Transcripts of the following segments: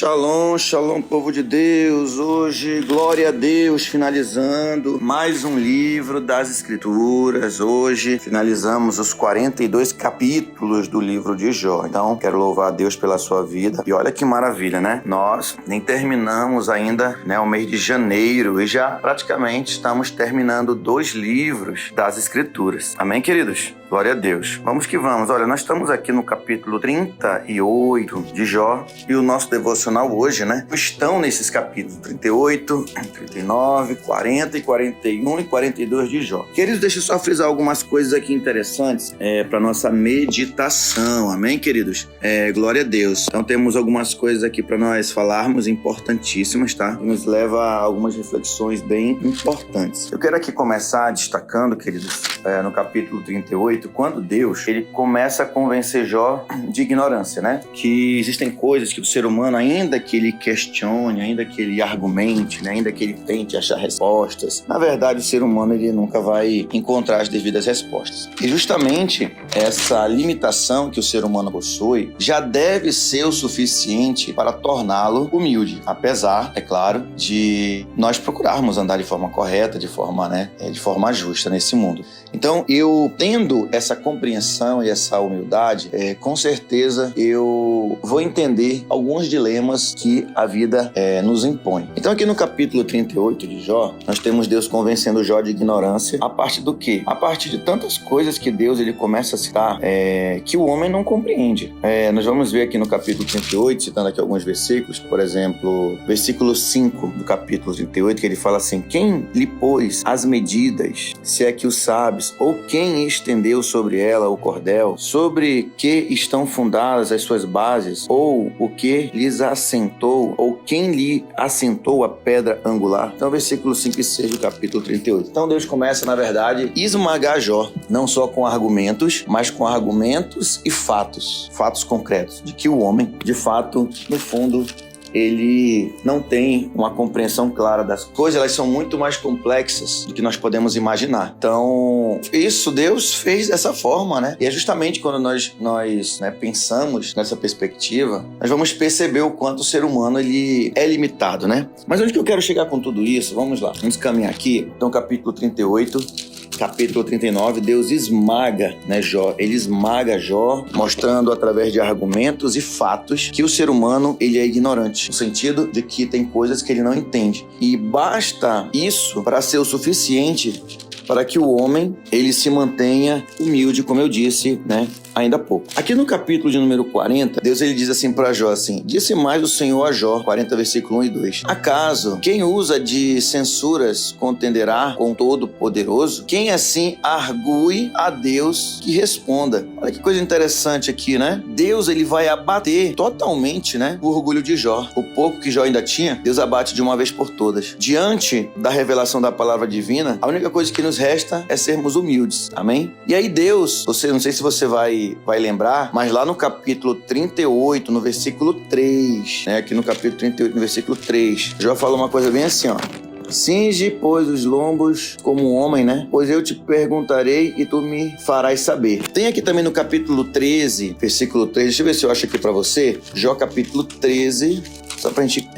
Shalom, shalom, povo de Deus. Hoje, glória a Deus, finalizando mais um livro das Escrituras. Hoje, finalizamos os 42 capítulos do livro de Jó. Então, quero louvar a Deus pela sua vida. E olha que maravilha, né? Nós nem terminamos ainda, o mês de janeiro e já praticamente estamos terminando 2 livros das Escrituras. Amém, queridos? Glória a Deus. Vamos que vamos. Olha, nós estamos aqui no capítulo 38 de Jó e o nosso devocional hoje, estão nesses capítulos 38, 39, 40 e 41 e 42 de Jó. Queridos, deixa eu só frisar algumas coisas aqui interessantes para nossa meditação. Amém, queridos? Glória a Deus. Então temos algumas coisas aqui para nós falarmos importantíssimas, tá? Que nos leva a algumas reflexões bem importantes. Eu quero aqui começar destacando, queridos, no capítulo 38, quando Deus ele começa a convencer Jó de ignorância, que existem coisas que o ser humano, ainda que ele questione, ainda que ele argumente, ainda que ele tente achar respostas, na verdade o ser humano ele nunca vai encontrar as devidas respostas. E justamente essa limitação que o ser humano possui já deve ser o suficiente para torná-lo humilde, apesar, é claro, de nós procurarmos andar de forma correta, de forma justa nesse mundo. Então, eu tendo essa compreensão e essa humildade, com certeza eu vou entender alguns dilemas que a vida nos impõe. Então, aqui no capítulo 38 de Jó, nós temos Deus convencendo Jó de ignorância. A partir do quê? A partir de tantas coisas que Deus ele começa a citar que o homem não compreende. Nós vamos ver aqui no capítulo 38, citando aqui alguns versículos, por exemplo, versículo 5 do capítulo 38, que ele fala assim: quem lhe pôs as medidas, se é que o sabes, ou quem estendeu sobre ela o cordel, sobre que estão fundadas as suas bases, ou o que lhes assentou, ou quem lhe assentou a pedra angular. Então, versículo 5 e 6 do capítulo 38. Então, Deus começa, na verdade, esmagar Jó, não só com argumentos, mas com argumentos e fatos concretos, de que o homem, de fato, no fundo, ele não tem uma compreensão clara das coisas, elas são muito mais complexas do que nós podemos imaginar. Então, isso Deus fez dessa forma, E é justamente quando nós pensamos nessa perspectiva, nós vamos perceber o quanto o ser humano ele é limitado, Mas onde que eu quero chegar com tudo isso? Vamos lá, vamos caminhar aqui. Então, capítulo 38... Capítulo 39, Deus esmaga, Jó. Ele esmaga Jó, mostrando através de argumentos e fatos que o ser humano ele é ignorante, no sentido de que tem coisas que ele não entende. E basta isso para ser o suficiente para que o homem ele se mantenha humilde, como eu disse, ainda há pouco. Aqui no capítulo de número 40, Deus ele diz assim para Jó, assim: disse mais o Senhor a Jó, 40 versículo 1 e 2. Acaso quem usa de censuras contenderá com Todo-Poderoso? Quem assim argue a Deus que responda? Olha que coisa interessante aqui, Deus ele vai abater totalmente, o orgulho de Jó. O pouco que Jó ainda tinha, Deus abate de uma vez por todas. Diante da revelação da palavra divina, a única coisa que nos resta é sermos humildes. Amém? E aí Deus, não sei se você vai lembrar, mas lá no capítulo 38, no versículo 3, aqui no capítulo 38, no versículo 3, Jó fala uma coisa bem assim, cinge, pois, os lombos como um homem, pois eu te perguntarei e tu me farás saber. Tem aqui também no capítulo 13, versículo 3, deixa eu ver se eu acho aqui pra você, Jó capítulo 13, só pra gente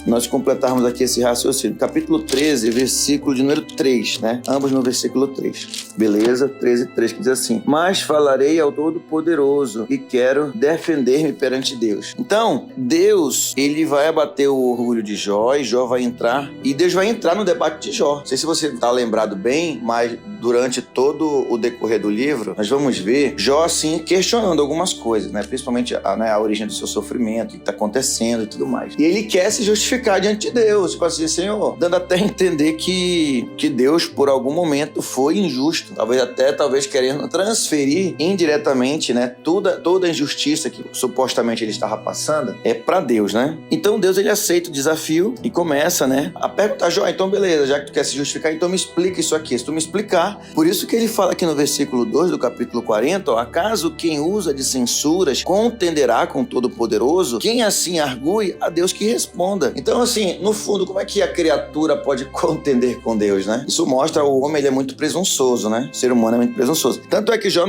nós completarmos aqui esse raciocínio. Capítulo 13, versículo de número 3, Ambos no versículo 3. Beleza? 13, 3, que diz assim: mas falarei ao Todo-Poderoso e quero defender-me perante Deus. Então, Deus, ele vai abater o orgulho de Jó e Jó vai entrar, e Deus vai entrar no debate de Jó. Não sei se você está lembrado bem, mas durante todo o decorrer do livro, nós vamos ver Jó, assim, questionando algumas coisas, principalmente a origem do seu sofrimento, o que está acontecendo e tudo mais. E ele quer se justificar diante de Deus, tipo assim, Senhor, dando até a entender que Deus, por algum momento, foi injusto, talvez querendo transferir indiretamente, toda a injustiça que supostamente ele estava passando para Deus, Então Deus, ele aceita o desafio e começa, a perguntar: Jó, então beleza, já que tu quer se justificar, então me explica isso aqui. Se tu me explicar, por isso que ele fala aqui no versículo 2 do capítulo 40, acaso quem usa de censuras contenderá com Todo-Poderoso? Quem assim argue a Deus que responda? Então, assim, no fundo, como é que a criatura pode contender com Deus, né? Isso mostra o homem, ele é muito presunçoso, né? O ser humano é muito presunçoso. Tanto é que Jó,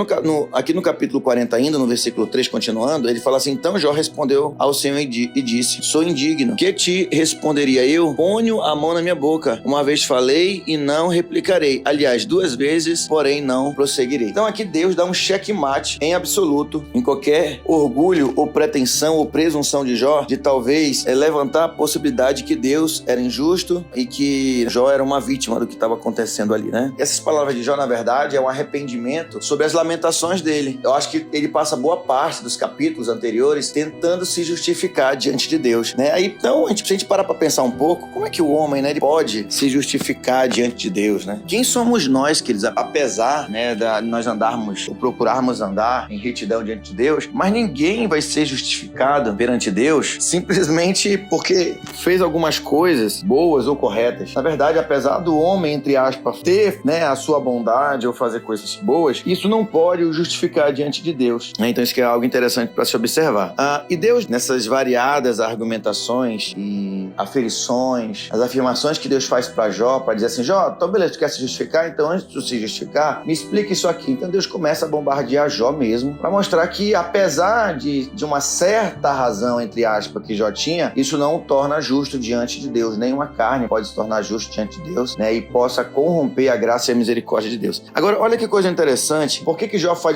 aqui no capítulo 40 ainda, no versículo 3, continuando, ele fala assim: então Jó respondeu ao Senhor e disse: sou indigno. Que te responderia eu? Ponho a mão na minha boca. Uma vez falei e não replicarei. Aliás, 2 vezes, porém não prosseguirei. Então aqui Deus dá um checkmate em absoluto em qualquer orgulho ou pretensão ou presunção de Jó de talvez levantar a possibilidade que Deus era injusto e que Jó era uma vítima do que estava acontecendo ali, né? E essas palavras de Jó, na verdade, é um arrependimento sobre as lamentações dele. Eu acho que ele passa boa parte dos capítulos anteriores tentando se justificar diante de Deus, né? Aí, então, se a gente parar para pensar um pouco, como é que o homem, né, ele pode se justificar diante de Deus, né? Quem somos nós, queridos, apesar, né, de nós andarmos ou procurarmos andar em retidão diante de Deus, mas ninguém vai ser justificado perante Deus simplesmente porque fez algumas coisas boas ou corretas. Na verdade, apesar do homem, entre aspas, ter, né, a sua bondade ou fazer coisas boas, isso não pode o justificar diante de Deus, né? Então isso que é algo interessante para se observar. E Deus, nessas variadas argumentações e aferições, as afirmações que Deus faz para Jó, para dizer assim: Jó, então beleza, tu quer se justificar? Então antes de tu se justificar, me explica isso aqui. Então Deus começa a bombardear Jó mesmo, para mostrar que apesar de uma certa razão, entre aspas, que Jó tinha, isso não o torna justo diante de Deus. Nenhuma carne pode se tornar justo diante de Deus, né? E possa corromper a graça e a misericórdia de Deus. Agora, olha que coisa interessante. Por que Jó faz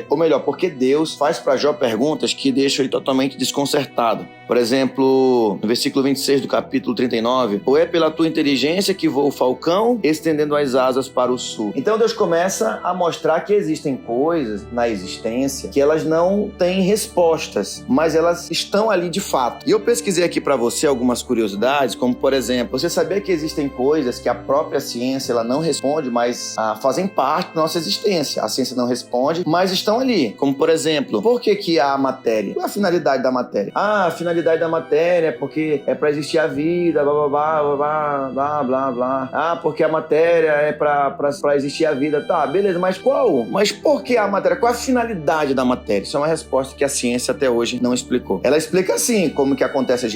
ou melhor, porque Deus faz para Jó perguntas que deixam ele totalmente desconcertado. Por exemplo, no versículo 26 do capítulo 39, ou é pela tua inteligência que voa o falcão, estendendo as asas para o sul. Então Deus começa a mostrar que existem coisas na existência que elas não têm respostas, mas elas estão ali de fato. E eu pesquisei aqui para você algumas curiosidades, como por exemplo, você sabia que existem coisas que a própria ciência ela não responde, mas fazem parte da nossa existência. A ciência não responde, mas estão ali. Como por exemplo, por que há a matéria? Qual é a finalidade da matéria? A finalidade da matéria é porque é para existir a vida, blá, blá, blá, blá, blá, blá, blá. Porque a matéria é para existir a vida. Tá, beleza, mas qual? Mas por que a matéria? Qual a finalidade da matéria? Isso é uma resposta que a ciência até hoje não explicou. Ela explica assim, como que acontecem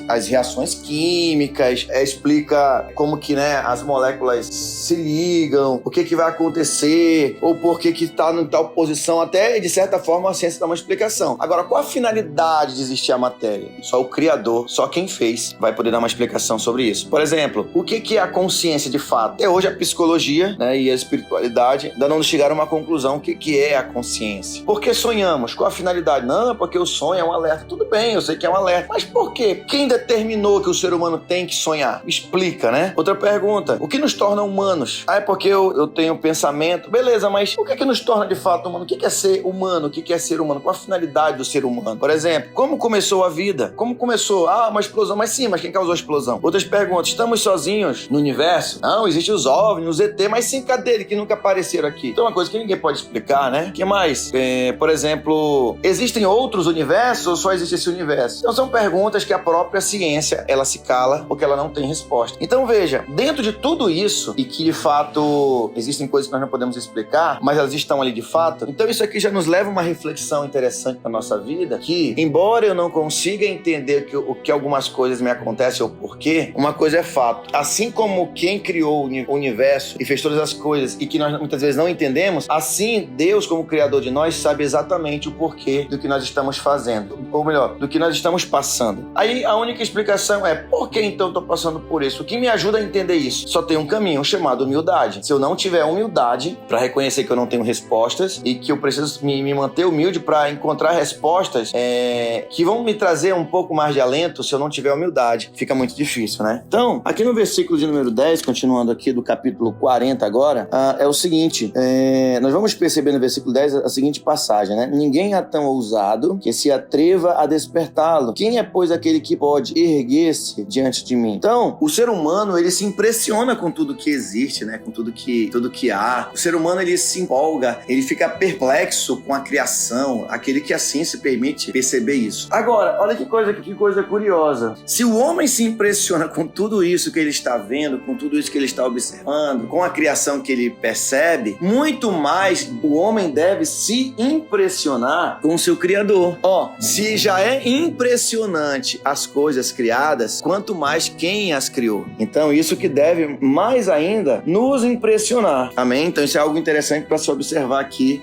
as reações químicas, explica como que, né, as moléculas se ligam, o que vai acontecer, ou por que está em tal posição. Até, de certa forma, a ciência dá uma explicação. Agora, qual a finalidade de existir a matéria? Só o Criador, só quem fez, vai poder dar uma explicação sobre isso. Por exemplo, o que é a consciência de fato? Até hoje a psicologia, né, e a espiritualidade ainda não chegaram a uma conclusão. O que é a consciência? Por que sonhamos? Qual a finalidade? Não, porque o sonho é um alerta. Tudo bem, eu sei que é um alerta. Mas por quê? Quem determinou que o ser humano tem que sonhar? Explica, né? Outra pergunta. O que nos torna humanos? É porque eu tenho pensamento. Beleza, mas o que nos torna de fato humano? O que é ser humano? O que é ser humano? Qual a finalidade do ser humano? Por exemplo, como começou a vida? Como começou? Uma explosão. Mas sim, mas quem causou a explosão? Outras perguntas. Estamos sozinhos no universo? Não, existem os OVNIs, os ET, mas sim, cadê eles que nunca apareceram aqui? Então é uma coisa que ninguém pode explicar, né? O que mais? Por exemplo, existem outros universos ou só existe esse universo? Então são perguntas que a própria ciência, ela se cala porque ela não tem resposta. Então veja, dentro de tudo isso, e que de fato existem coisas que nós não podemos explicar, mas elas estão ali de fato, então isso aqui já nos leva a uma reflexão interessante na nossa vida, que embora eu não consiga entender o que algumas coisas me acontecem ou por quê, uma coisa é fato. Assim como quem criou o universo e fez todas as coisas e que nós muitas vezes não entendemos, assim Deus, como criador de nós, sabe exatamente o porquê do que nós estamos fazendo, ou melhor, do que nós estamos passando. Aí a única explicação é: por que então estou passando por isso? O que me ajuda a entender isso? Só tem um caminho chamado humildade. Se eu não tiver humildade para reconhecer que eu não tenho respostas e que eu preciso me manter humilde para encontrar respostas que vão me trazer um pouco mais de alento, se eu não tiver humildade, fica muito difícil, né? Então, aqui no versículo de número 10, continuando aqui do capítulo 40 agora, é o seguinte, nós vamos perceber no versículo 10 a seguinte passagem, né? Ninguém é tão ousado que se atreva a despertá-lo. Quem é, pois, aquele que pode erguer-se diante de mim? Então, o ser humano, ele se impressiona com tudo que existe, né? Com tudo que há. O ser humano, ele se empolga, ele fica perplexo com a criação, aquele que assim se permite perceber isso. Agora, Olha que coisa curiosa. Se o homem se impressiona com tudo isso que ele está vendo, com tudo isso que ele está observando, com a criação que ele percebe, muito mais o homem deve se impressionar com o seu Criador. Se já é impressionante as coisas criadas, quanto mais quem as criou. Então isso que deve mais ainda nos impressionar. Amém? Então isso é algo interessante para se observar aqui,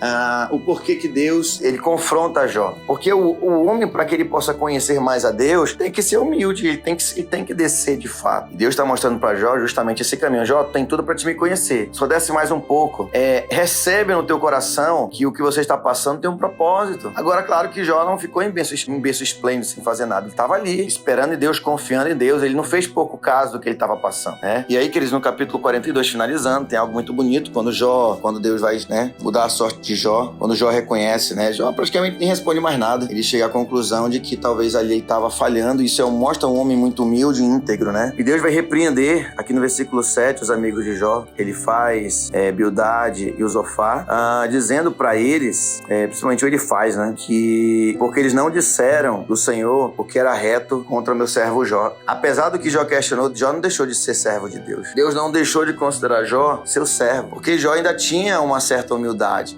o porquê que Deus ele confronta Jó. Porque o homem, para que ele possa conhecer mais a Deus, tem que ser humilde, ele tem que descer de fato. E Deus está mostrando para Jó justamente esse caminho. Jó, tem tudo para te me conhecer. Só desce mais um pouco. Recebe no teu coração que o que você está passando tem um propósito. Agora, claro que Jó não ficou em berço esplêndido sem fazer nada. Ele estava ali, esperando em Deus, confiando em Deus. Ele não fez pouco caso do que ele estava passando, né? E aí, queridos, no capítulo 42, finalizando, tem algo muito bonito. Quando Deus vai, mudar a sorte de Jó, quando Jó reconhece, Jó praticamente nem responde mais nada. Ele chega à conclusão de que talvez ali ele estava falhando. Isso mostra um homem muito humilde e íntegro, E Deus vai repreender, aqui no versículo 7, os amigos de Jó. Ele faz Bildade e Zofar, dizendo para eles, principalmente o Elifaz, que porque eles não disseram do Senhor o que era reto contra o meu servo Jó. Apesar do que Jó questionou, Jó não deixou de ser servo de Deus. Deus não deixou de considerar Jó seu servo, porque Jó ainda tinha uma certa humildade,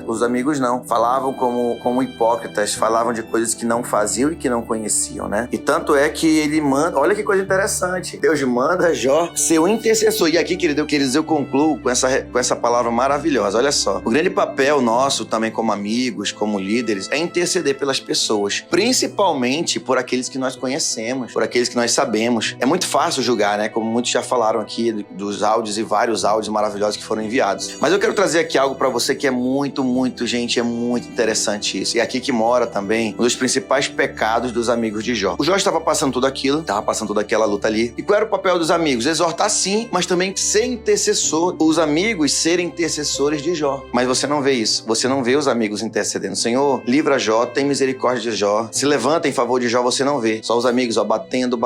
Os amigos não. Falavam como hipócritas, falavam de coisas que não faziam e que não conheciam, E tanto é que ele manda, olha que coisa interessante, Deus manda Jó ser o intercessor. E aqui, queridos, eu concluo com essa palavra maravilhosa. Olha só, o grande papel nosso também como amigos, como líderes, é interceder pelas pessoas, principalmente por aqueles que nós conhecemos, por aqueles que nós sabemos. É muito fácil julgar, como muitos já falaram aqui dos áudios e vários áudios maravilhosos que foram enviados. Mas eu quero trazer aqui algo para você que é muito interessante isso. E aqui que mora também um dos principais pecados dos amigos de Jó. O Jó estava passando tudo aquilo, estava passando toda aquela luta ali. E qual era o papel dos amigos? Exortar sim, mas também ser intercessor. Os amigos serem intercessores de Jó. Mas você não vê isso. Você não vê os amigos intercedendo. Senhor, livra Jó, tem misericórdia de Jó. Se levanta em favor de Jó, você não vê. Só os amigos, batendo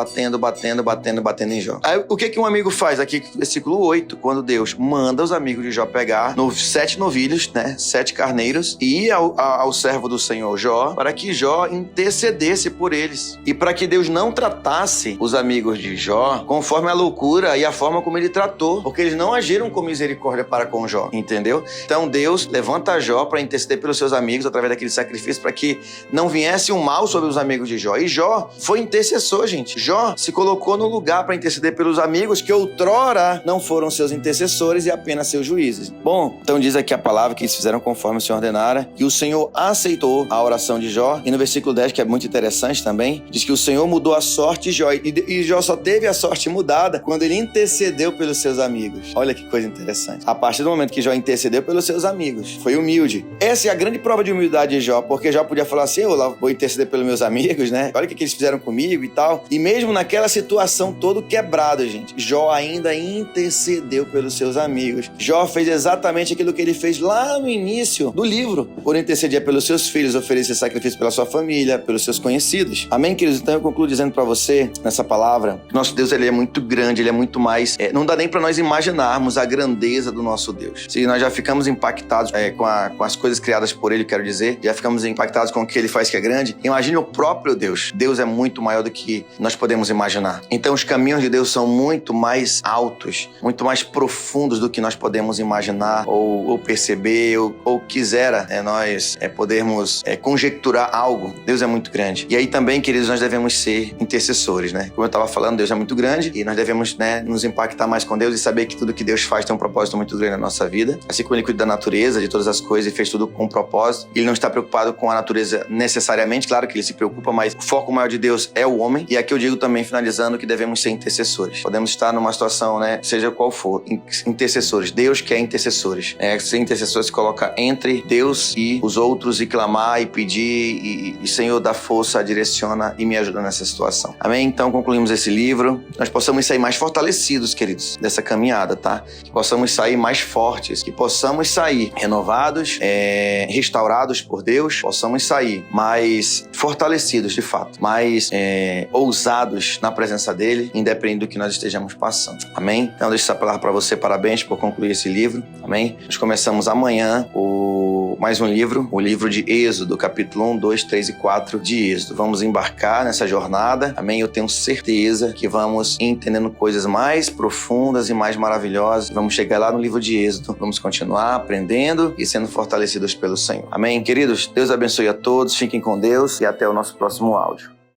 em Jó. Aí o que um amigo faz? Aqui, versículo 8, quando Deus manda os amigos de Jó pegar 7 novilhos, 7 carneiros, e ir ao servo do Senhor Jó, para que Jó intercedesse por eles. E para que Deus não tratasse os amigos de Jó conforme a loucura e a forma como ele tratou, porque eles não agiram com misericórdia para com Jó, entendeu? Então Deus levanta Jó para interceder pelos seus amigos através daquele sacrifício, para que não viesse um mal sobre os amigos de Jó. E Jó foi intercessor, gente. Jó se colocou no lugar para interceder pelos amigos que outrora não foram seus intercessores e apenas seus juízes. Bom, então diz aqui a palavra que eles fizeram conforme o Senhor ordenara, que o Senhor aceitou a oração de Jó. E no versículo 10, que é muito interessante também, diz que o Senhor mudou a sorte de Jó. E Jó só teve a sorte mudada quando ele intercedeu pelos seus amigos. Olha que coisa interessante. A partir do momento que Jó intercedeu pelos seus amigos, foi humilde. Essa é a grande prova de humildade de Jó, porque Jó podia falar assim, eu vou interceder pelos meus amigos, Olha o que eles fizeram comigo e tal. E mesmo naquela situação todo quebrado, gente, Jó ainda intercedeu pelos seus amigos. Jó fez exatamente aquilo que ele fez lá no início do livro. Por intercedir pelos seus filhos, oferecer sacrifício pela sua família, pelos seus conhecidos. Amém, queridos? Então eu concluo dizendo para você, nessa palavra, que nosso Deus, ele é muito grande, ele é muito mais... não dá nem para nós imaginarmos a grandeza do nosso Deus. Se nós já ficamos impactados com as coisas criadas por ele, quero dizer, já ficamos impactados com o que ele faz que é grande, imagine o próprio Deus. Deus é muito maior do que nós podemos imaginar. Então os caminhos de Deus são muito mais altos, muito mais profundos do que nós podemos imaginar ou perceber ou quisera nós podermos conjecturar algo. Deus é muito grande. E aí também, queridos, nós devemos ser intercessores, Como eu estava falando, Deus é muito grande e nós devemos nos impactar mais com Deus e saber que tudo que Deus faz tem um propósito muito grande na nossa vida. Assim como Ele cuida da natureza, de todas as coisas e fez tudo com um propósito. Ele não está preocupado com a natureza necessariamente, claro que Ele se preocupa, mas o foco maior de Deus é o homem. E aqui eu digo também, finalizando, que devemos ser intercessores. Podemos estar numa situação, seja qual for, intercessores. Deus quer intercessores. Ser intercessor se coloca entre Deus e os outros e clamar e pedir e Senhor, dá força, direciona e me ajuda nessa situação. Amém? Então concluímos esse livro. Nós possamos sair mais fortalecidos, queridos, dessa caminhada, tá? Que possamos sair mais fortes, que possamos sair renovados, restaurados por Deus, possamos sair mais fortalecidos, de fato, mais ousados na presença dele, independente do que nós estejamos passando. Amém? Então deixo essa palavra para você. Parabéns por concluir esse livro. Amém? Nós começamos amanhã mais um livro, o livro de Êxodo, capítulo 1, 2, 3 e 4 de Êxodo. Vamos embarcar nessa jornada, amém? Eu tenho certeza que vamos entendendo coisas mais profundas e mais maravilhosas. Vamos chegar lá no livro de Êxodo, vamos continuar aprendendo e sendo fortalecidos pelo Senhor. Amém, queridos? Deus abençoe a todos, fiquem com Deus e até o nosso próximo áudio.